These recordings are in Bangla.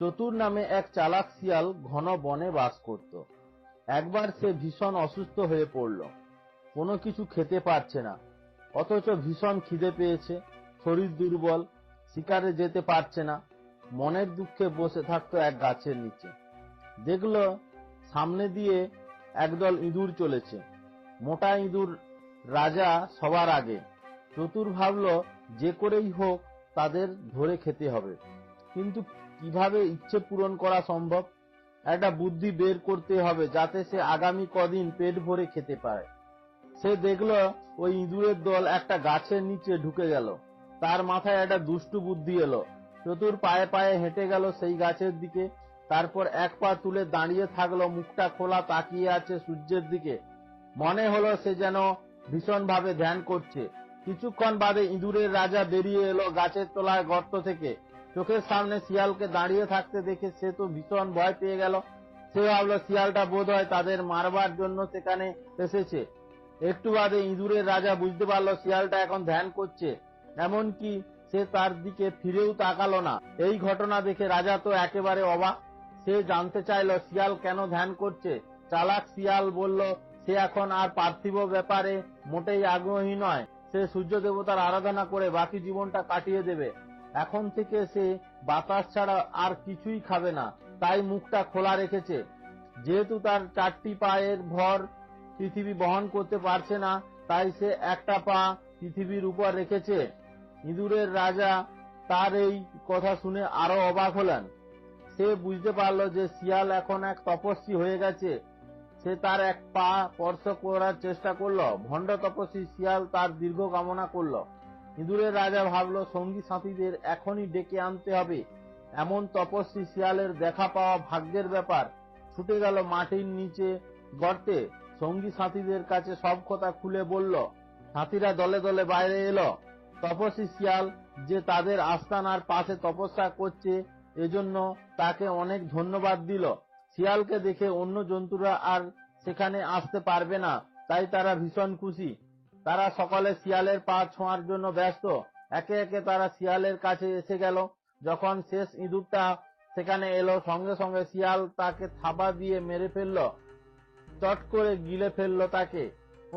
চতুর নামে এক চালাক শিয়াল ঘন বনে বাস করত। একবার সে ভীষণ অসুস্থ হয়ে পড়ল। কোনো কিছু খেতে পারছে না, অথচ ভীষণ খিদে পেয়েছে। শরীর দুর্বল, শিকারে যেতে পারছে না। মনের দুঃখে বসে থাকতো এক গাছের নিচে। দেখল সামনে দিয়ে একদল ইঁদুর চলেছে। মোটা ইঁদুর রাজা সবার আগে। চতুর ভাবল যে করেই হোক তাদের ধরে খেতে হবে, কিন্তু কিভাবে ইচ্ছে পূরণ করা সম্ভব? একটা বুদ্ধি বের করতে হবে যাতে সে আগামী কদিন পেট ভরে খেতে পায়। সে দেখল ওই ইঁদুরের দল একটা গাছের নিচে ঢুকে গেল। তার মাথায় একটা দুষ্টু বুদ্ধি এলো। চতুর পায়ে পায়ে হেঁটে গেল সেই গাছের দিকে। তারপর এক পা তুলে দাঁড়িয়ে থাকলো, মুখটা খোলা, তাকিয়ে আছে সূর্যের দিকে। মনে হলো সে যেন ভীষণ ভাবে ধ্যান করছে। কিছুক্ষণ বাদে ইঁদুরের রাজা বেরিয়ে এলো গাছের তলায় গর্ত থেকে। চোখের সামনে শিয়ালকে দাঁড়িয়ে থাকতে দেখে সে তো ভীষণ ভয় পেয়ে গেল। সে ভাবলো শিয়ালটা বোধহয় তাদের মারবার জন্য সেখানে এসেছে। একটু বাদে ইঁদুরের রাজা বুঝতে পারলো শিয়ালটা এখন ধ্যান করছে, এমনকি সে তার দিকে ফিরেও তাকালো না। এই ঘটনা দেখে রাজা তো একেবারে অবাক। সে জানতে চাইলো শিয়াল কেন ধ্যান করছে। চালাক শিয়াল বলল সে এখন আর পার্থিব ব্যাপারে মোটেই আগ্রহী নয়। সে সূর্য দেবতার আরাধনা করে বাকি জীবনটা কাটিয়ে দেবে। এখন থেকে সে বাতাস ছাড়া আর কিছুই খাবে না, তাই মুখটা খোলা রেখেছে। যেহেতু তার 4টি পায়ের ভর পৃথিবী বহন করতে পারছে না, তাই সে একটা পা পৃথিবীর উপর রেখেছে। ইঁদুরের রাজা তার এই কথা শুনে আরো অবাক হলেন। সে বুঝতে পারল যে শিয়াল এখন এক তপস্বী হয়ে গেছে। সে তার এক পা স্পর্শ করার চেষ্টা করলো। ভণ্ড তপস্বী শিয়াল তার দীর্ঘ কামনা করলো। ইঁদুরের রাজা ভাবলো সঙ্গী সাথীদের এখনই ডেকে আনতে হবে। এমন তপস্বী শিয়ালের দেখা পাওয়া ভাগ্যের ব্যাপার। ছুটে গেল মাটির নিচে গর্তে, সঙ্গী সাথীদের কাছে সব কথা খুলে বলল। সাথীরা দলে দলে বাইরে এলো। তপস্বী শিয়াল যে তাদের আস্তানার পাশে তপস্যা করছে এজন্য তাকে অনেক ধন্যবাদ দিল। শিয়ালকে দেখে অন্য জন্তুরা আর সেখানে আসতে পারবে না, তাই তারা ভীষণ খুশি। তারা সকলে শিয়ালের পা ছোঁয়ার জন্য ব্যস্ত। একে একে তারা শিয়ালের কাছে এসে গেল। যখন শেষ ইঁদুরটা সেখানে এলো, সঙ্গে সঙ্গে শিয়াল তাকে থাবা দিয়ে মেরে ফেললো, চট করে গিলে ফেললো তাকে।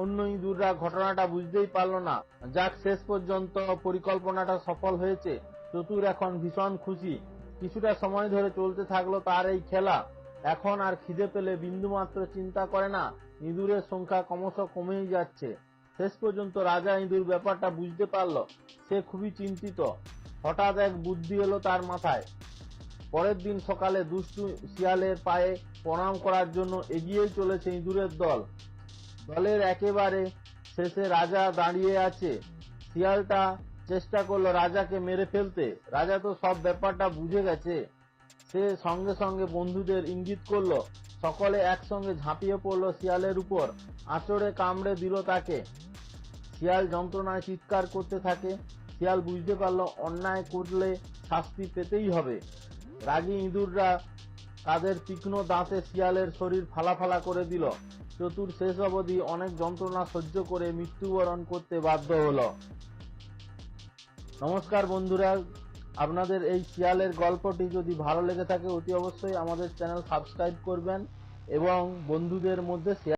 অন্য ইঁদুররা ঘটনাটা বুঝতেই পারল না। যাক, শেষ পর্যন্ত পরিকল্পনাটা সফল হয়েছে। চতুর এখন ভীষণ খুশি। কিছুটা সময় ধরে চলতে থাকলো তার এই খেলা। এখন আর খিদে পেলে বিন্দুমাত্র চিন্তা করে না। ইঁদুরের সংখ্যা ক্রমশ কমেই যাচ্ছে। শেষ পর্যন্ত রাজা ইঁদুর ব্যাপারটা বুঝতে পারল। সে খুবই চিন্তিত। হঠাৎ এক বুদ্ধি এলো তার মাথায়। পরের দিন সকালে দুষ্টু শিয়ালের পায়ে প্রণাম করার জন্য এগিয়ে চলেছে ইঁদুরের দল। দলের একেবারে শেষে রাজা দাঁড়িয়ে আছে। শিয়ালটা চেষ্টা করলো রাজাকে মেরে ফেলতে। রাজা তো সব ব্যাপারটা বুঝে গেছে। সে সঙ্গে সঙ্গে বন্ধুদের ইঙ্গিত করলো। সকলে একসঙ্গে ঝাঁপিয়ে পড়লো শিয়ালের উপর, আঁচড়ে কামড়ে দিল তাকে। শিয়াল যন্ত্রণায় চিৎকার করতে থাকে। শিয়াল বুঝতে পারলো অন্যায় করলে শাস্তি পেতেই হবে। রাগী ইঁদুররা তাদের তীক্ষ্ণ দাঁতে শিয়ালের শরীর ফালা ফালা করে দিল। চতুর শেষ অবধি অনেক যন্ত্রণা সহ্য করে মৃত্যুবরণ করতে বাধ্য হলো। নমস্কার বন্ধুরা, আপনাদের এই শিয়ালের গল্পটি যদি ভালো লেগে থাকে অতি অবশ্যই আমাদের চ্যানেল সাবস্ক্রাইব করবেন এবং বন্ধুদের মধ্যে শেয়ার